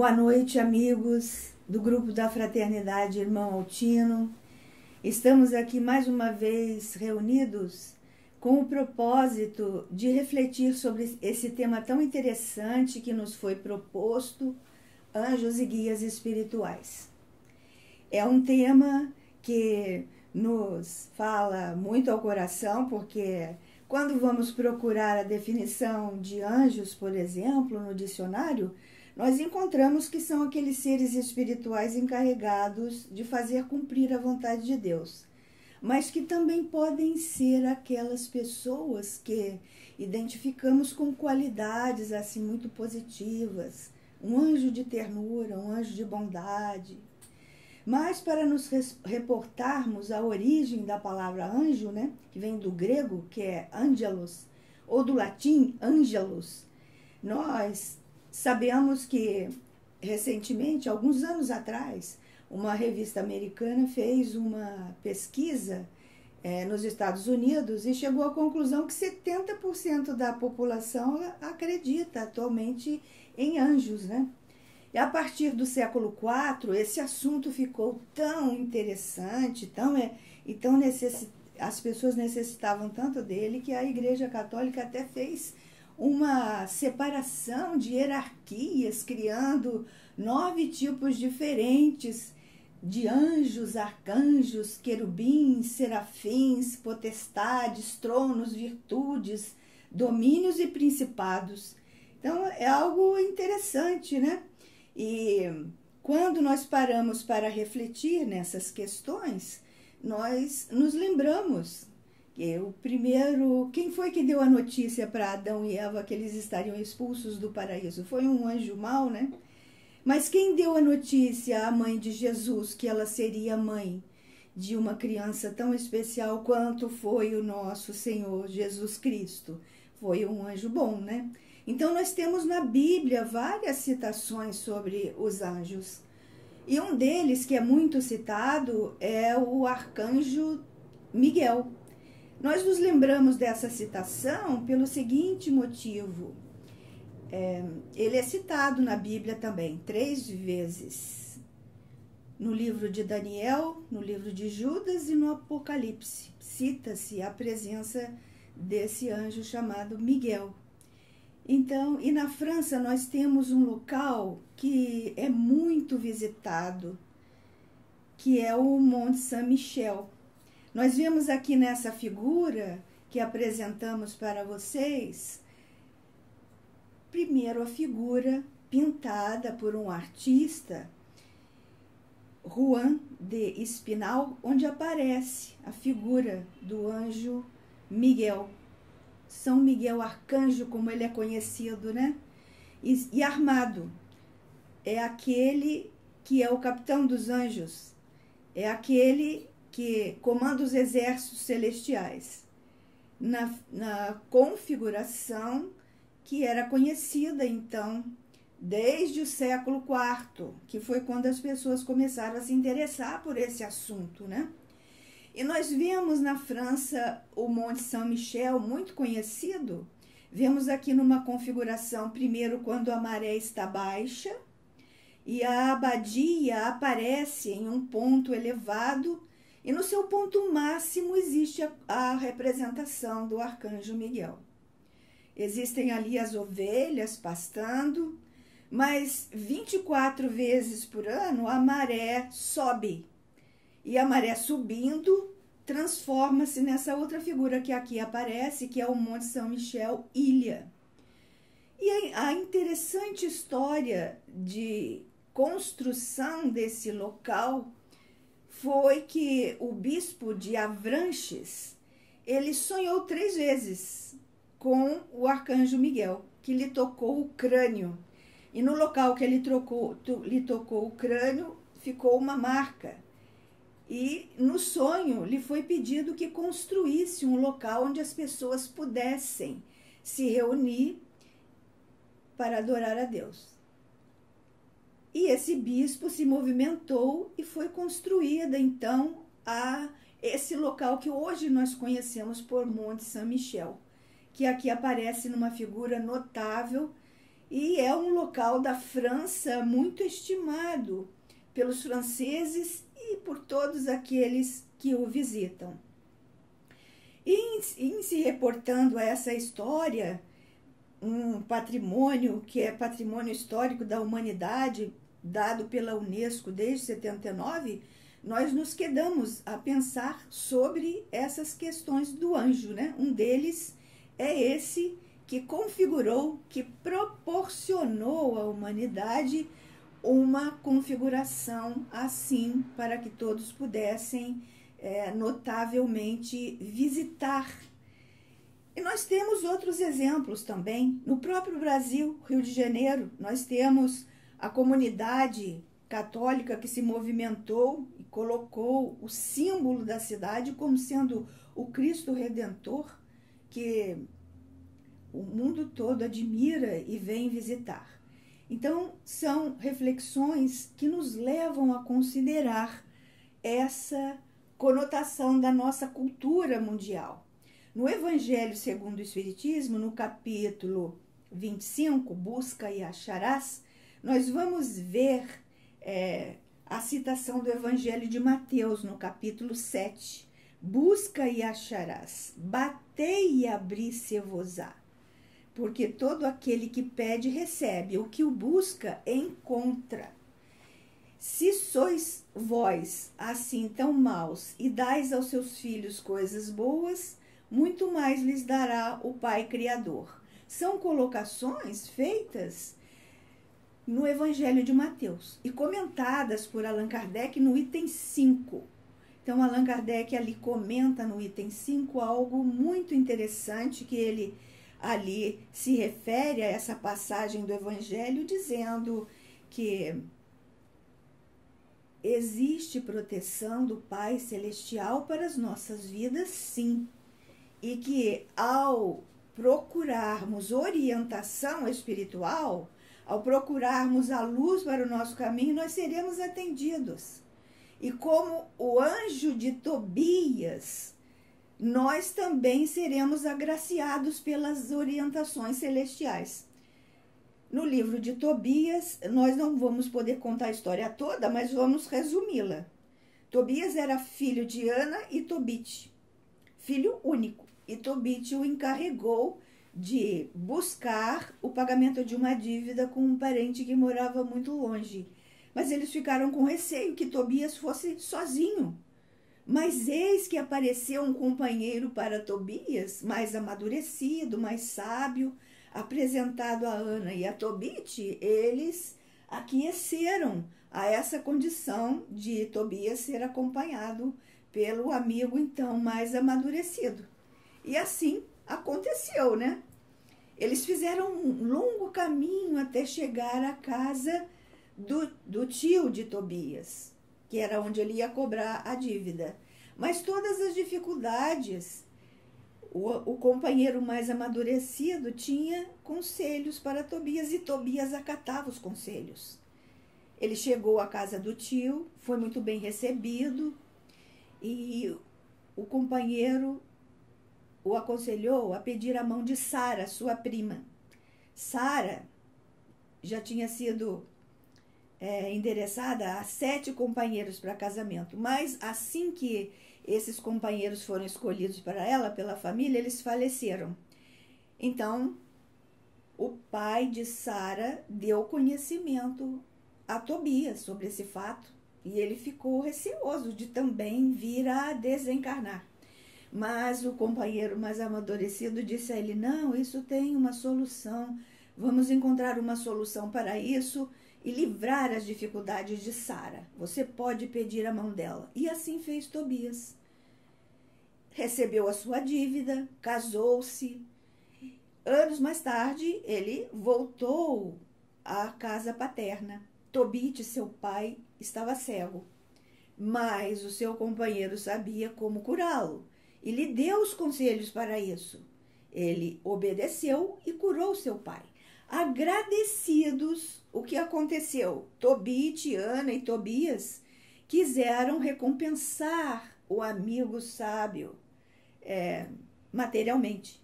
Boa noite, amigos do grupo da Fraternidade Irmão Altino. Estamos aqui mais uma vez reunidos com o propósito de refletir sobre esse tema tão interessante que nos foi proposto, anjos e guias espirituais. É um tema que nos fala muito ao coração, porque quando vamos procurar a definição de anjos, por exemplo, no dicionário, nós encontramos que são aqueles seres espirituais encarregados de fazer cumprir a vontade de Deus, mas que também podem ser aquelas pessoas que identificamos com qualidades assim muito positivas, um anjo de ternura, um anjo de bondade. Mas para nos reportarmos à origem da palavra anjo, né, que vem do grego, que é angelos, ou do latim angelus, nós sabemos que, recentemente, alguns anos atrás, uma revista americana fez uma pesquisa nos Estados Unidos e chegou à conclusão que 70% da população acredita atualmente em anjos, né? E a partir do século IV, esse assunto ficou tão interessante, as pessoas necessitavam tanto dele, que a Igreja Católica até fez uma separação de hierarquias, criando 9 tipos diferentes de anjos, arcanjos, querubins, serafins, potestades, tronos, virtudes, domínios e principados. Então, é algo interessante, né? E quando nós paramos para refletir nessas questões, nós nos lembramos que quem foi que deu a notícia para Adão e Eva que eles estariam expulsos do paraíso? Foi um anjo mau, né? Mas quem deu a notícia à mãe de Jesus que ela seria mãe de uma criança tão especial quanto foi o nosso Senhor Jesus Cristo? Foi um anjo bom, né? Então nós temos na Bíblia várias citações sobre os anjos. E um deles, que é muito citado, é o arcanjo Miguel. Nós nos lembramos dessa citação pelo seguinte motivo. Ele é citado na Bíblia também 3 vezes. No livro de Daniel, no livro de Judas e no Apocalipse. Cita-se a presença desse anjo chamado Miguel. Então, e na França nós temos um local que é muito visitado, que é o Monte Saint-Michel. Nós vemos aqui nessa figura que apresentamos para vocês, primeiro a figura pintada por um artista, Juan de Espinal, onde aparece a figura do anjo Miguel. São Miguel Arcanjo, como ele é conhecido, né? E armado. É aquele que é o capitão dos anjos. É aquele que comanda os exércitos celestiais, na configuração que era conhecida, então, desde o século IV, que foi quando as pessoas começaram a se interessar por esse assunto, né? E nós vemos na França o Monte Saint-Michel, muito conhecido. Vemos aqui numa configuração, primeiro, quando a maré está baixa, e a abadia aparece em um ponto elevado, e no seu ponto máximo existe a representação do arcanjo Miguel. Existem ali as ovelhas pastando, mas 24 vezes por ano a maré sobe. E a maré subindo transforma-se nessa outra figura que aqui aparece, que é o Monte Saint-Michel, ilha. E a interessante história de construção desse local foi que o bispo de Avranches, ele sonhou 3 vezes com o arcanjo Miguel, que lhe tocou o crânio. E no local que lhe tocou o crânio, ficou uma marca. E no sonho lhe foi pedido que construísse um local onde as pessoas pudessem se reunir para adorar a Deus. E esse bispo se movimentou e foi construída, então, esse local que hoje nós conhecemos por Monte Saint-Michel, que aqui aparece numa figura notável e é um local da França muito estimado pelos franceses e por todos aqueles que o visitam. Em se reportando a essa história, um patrimônio que é patrimônio histórico da humanidade, dado pela Unesco desde 79, nós nos quedamos a pensar sobre essas questões do anjo, né? Um deles é esse que configurou, que proporcionou à humanidade uma configuração assim para que todos pudessem notavelmente visitar. E nós temos outros exemplos também. No próprio Brasil, Rio de Janeiro, nós temos a comunidade católica que se movimentou e colocou o símbolo da cidade como sendo o Cristo Redentor, que o mundo todo admira e vem visitar. Então, são reflexões que nos levam a considerar essa conotação da nossa cultura mundial. No Evangelho segundo o Espiritismo, no capítulo 25, Busca e Acharás, nós vamos ver a citação do Evangelho de Mateus, no capítulo 7. Busca e acharás, batei e abri-se-vos-á. Porque todo aquele que pede, recebe, o que o busca, encontra. Se sois vós assim tão maus e dais aos seus filhos coisas boas, muito mais lhes dará o Pai Criador. São colocações feitas no Evangelho de Mateus e comentadas por Allan Kardec no item 5. Então, Allan Kardec ali comenta no item 5 algo muito interessante, que ele ali se refere a essa passagem do Evangelho, dizendo que existe proteção do Pai Celestial para as nossas vidas, sim. E que ao procurarmos orientação espiritual, ao procurarmos a luz para o nosso caminho, nós seremos atendidos. E como o anjo de Tobias, nós também seremos agraciados pelas orientações celestiais. No livro de Tobias, nós não vamos poder contar a história toda, mas vamos resumi-la. Tobias era filho de Ana e Tobit, filho único. E Tobit o encarregou de buscar o pagamento de uma dívida com um parente que morava muito longe. Mas eles ficaram com receio que Tobias fosse sozinho. Mas eis que apareceu um companheiro para Tobias, mais amadurecido, mais sábio, apresentado a Ana e a Tobit. Eles aqueceram a essa condição de Tobias ser acompanhado pelo amigo então mais amadurecido. E assim aconteceu, né? Eles fizeram um longo caminho até chegar à casa do tio de Tobias, que era onde ele ia cobrar a dívida. Mas todas as dificuldades, o companheiro mais amadurecido tinha conselhos para Tobias e Tobias acatava os conselhos. Ele chegou à casa do tio, foi muito bem recebido e o companheiro o aconselhou a pedir a mão de Sara, sua prima. Sara já tinha sido endereçada a 7 companheiros para casamento, mas assim que esses companheiros foram escolhidos para ela, pela família, eles faleceram. Então, o pai de Sara deu conhecimento a Tobias sobre esse fato e ele ficou receoso de também vir a desencarnar. Mas o companheiro mais amadurecido disse a ele: não, isso tem uma solução, vamos encontrar uma solução para isso e livrar as dificuldades de Sara. Você pode pedir a mão dela. E assim fez Tobias. Recebeu a sua dívida, casou-se. Anos mais tarde, ele voltou à casa paterna. Tobit, seu pai, estava cego, mas o seu companheiro sabia como curá-lo e lhe deu os conselhos para isso. Ele obedeceu e curou seu pai. Agradecidos, o que aconteceu? Tobit, Ana e Tobias quiseram recompensar o amigo sábio materialmente.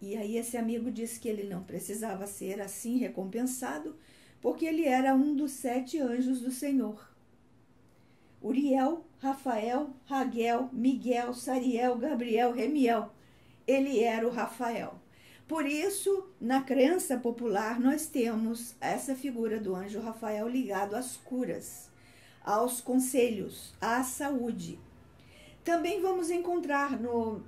E aí esse amigo disse que ele não precisava ser assim recompensado, porque ele era um dos 7 anjos do Senhor. Uriel, Rafael, Raguel, Miguel, Sariel, Gabriel, Remiel. Ele era o Rafael. Por isso, na crença popular, nós temos essa figura do anjo Rafael ligado às curas, aos conselhos, à saúde. Também vamos encontrar no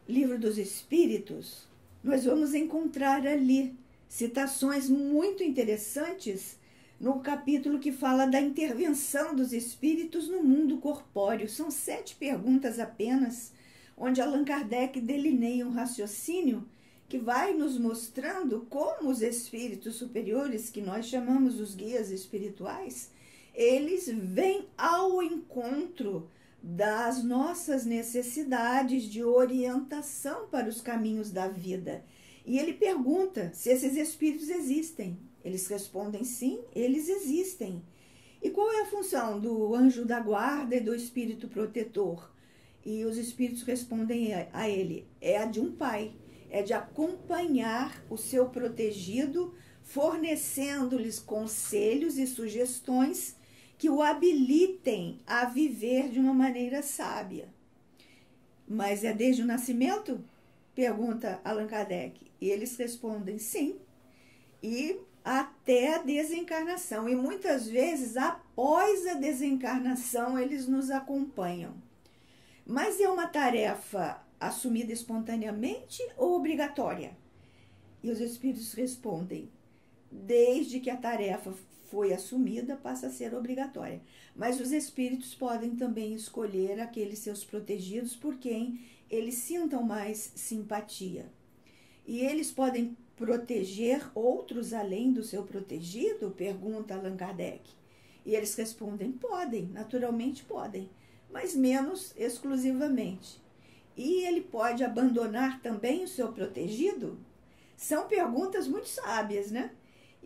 Livro dos Espíritos, nós vamos encontrar ali citações muito interessantes no capítulo que fala da intervenção dos espíritos no mundo corpóreo. São 7 perguntas apenas, onde Allan Kardec delineia um raciocínio que vai nos mostrando como os espíritos superiores, que nós chamamos os guias espirituais, eles vêm ao encontro das nossas necessidades de orientação para os caminhos da vida. E ele pergunta se esses espíritos existem. Eles respondem sim, eles existem. E qual é a função do anjo da guarda e do espírito protetor? E os espíritos respondem a ele: é a de um pai, é de acompanhar o seu protegido, fornecendo-lhes conselhos e sugestões que o habilitem a viver de uma maneira sábia. Mas é desde o nascimento? Pergunta Allan Kardec. E eles respondem sim, e até a desencarnação. E muitas vezes, após a desencarnação, eles nos acompanham. Mas é uma tarefa assumida espontaneamente ou obrigatória? E os espíritos respondem: desde que a tarefa foi assumida, passa a ser obrigatória. Mas os espíritos podem também escolher aqueles seus protegidos por quem eles sintam mais simpatia. E eles podem proteger outros além do seu protegido? Pergunta Allan Kardec. E eles respondem: podem, naturalmente podem, mas menos exclusivamente. E ele pode abandonar também o seu protegido? São perguntas muito sábias, né?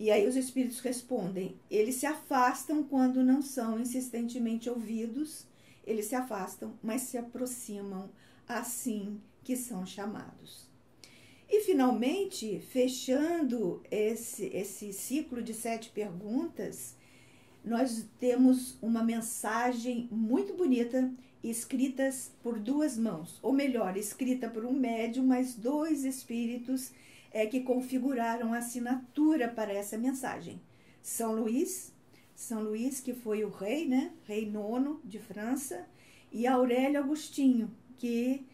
E aí os espíritos respondem: eles se afastam quando não são insistentemente ouvidos, eles se afastam, mas se aproximam assim que são chamados. E finalmente, fechando esse ciclo de 7 perguntas, nós temos uma mensagem muito bonita, escritas por 2 mãos, ou melhor, escrita por um médium, mas 2 espíritos que configuraram a assinatura para essa mensagem. São Luís, que foi o rei, né? Rei IX de França, e Aurélio Agostinho, que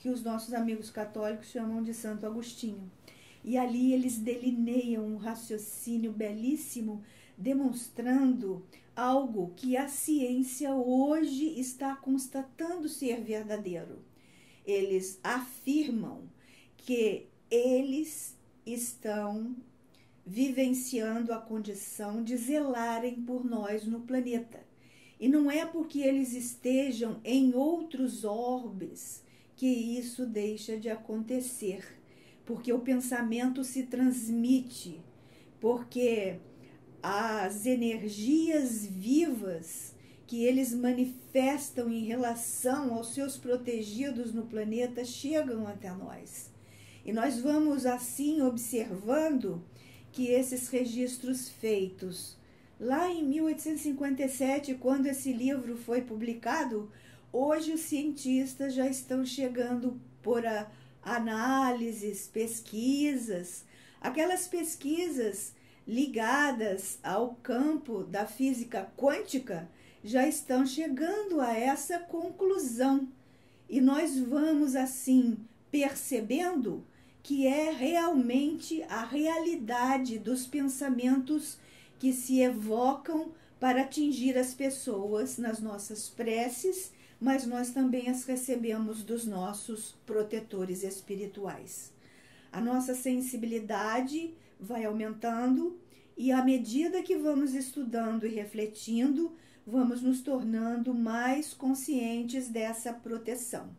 os nossos amigos católicos chamam de Santo Agostinho. E ali eles delineiam um raciocínio belíssimo, demonstrando algo que a ciência hoje está constatando ser verdadeiro. Eles afirmam que eles estão vivenciando a condição de zelarem por nós no planeta. E não é porque eles estejam em outros orbes que isso deixa de acontecer, porque o pensamento se transmite, porque as energias vivas que eles manifestam em relação aos seus protegidos no planeta chegam até nós. E nós vamos assim observando que esses registros feitos lá em 1857, quando esse livro foi publicado, hoje os cientistas já estão chegando por análises, pesquisas, aquelas pesquisas ligadas ao campo da física quântica já estão chegando a essa conclusão. E nós vamos assim percebendo que é realmente a realidade dos pensamentos que se evocam para atingir as pessoas nas nossas preces, mas nós também as recebemos dos nossos protetores espirituais. A nossa sensibilidade vai aumentando e à medida que vamos estudando e refletindo, vamos nos tornando mais conscientes dessa proteção.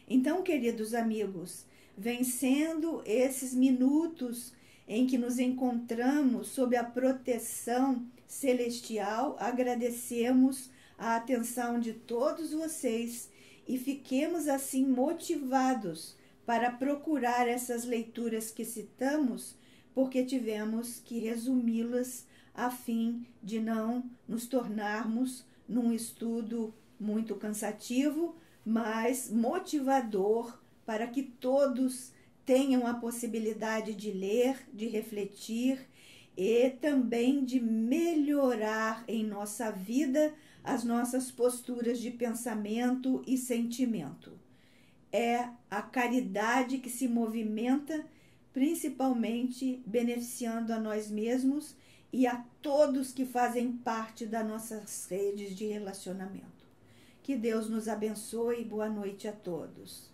Então, queridos amigos, vencendo esses minutos em que nos encontramos sob a proteção celestial, agradecemos a atenção de todos vocês e fiquemos assim motivados para procurar essas leituras que citamos, porque tivemos que resumi-las a fim de não nos tornarmos num estudo muito cansativo, mas motivador para que todos tenham a possibilidade de ler, de refletir e também de melhorar em nossa vida as nossas posturas de pensamento e sentimento. É a caridade que se movimenta, principalmente beneficiando a nós mesmos e a todos que fazem parte das nossas redes de relacionamento. Que Deus nos abençoe e boa noite a todos.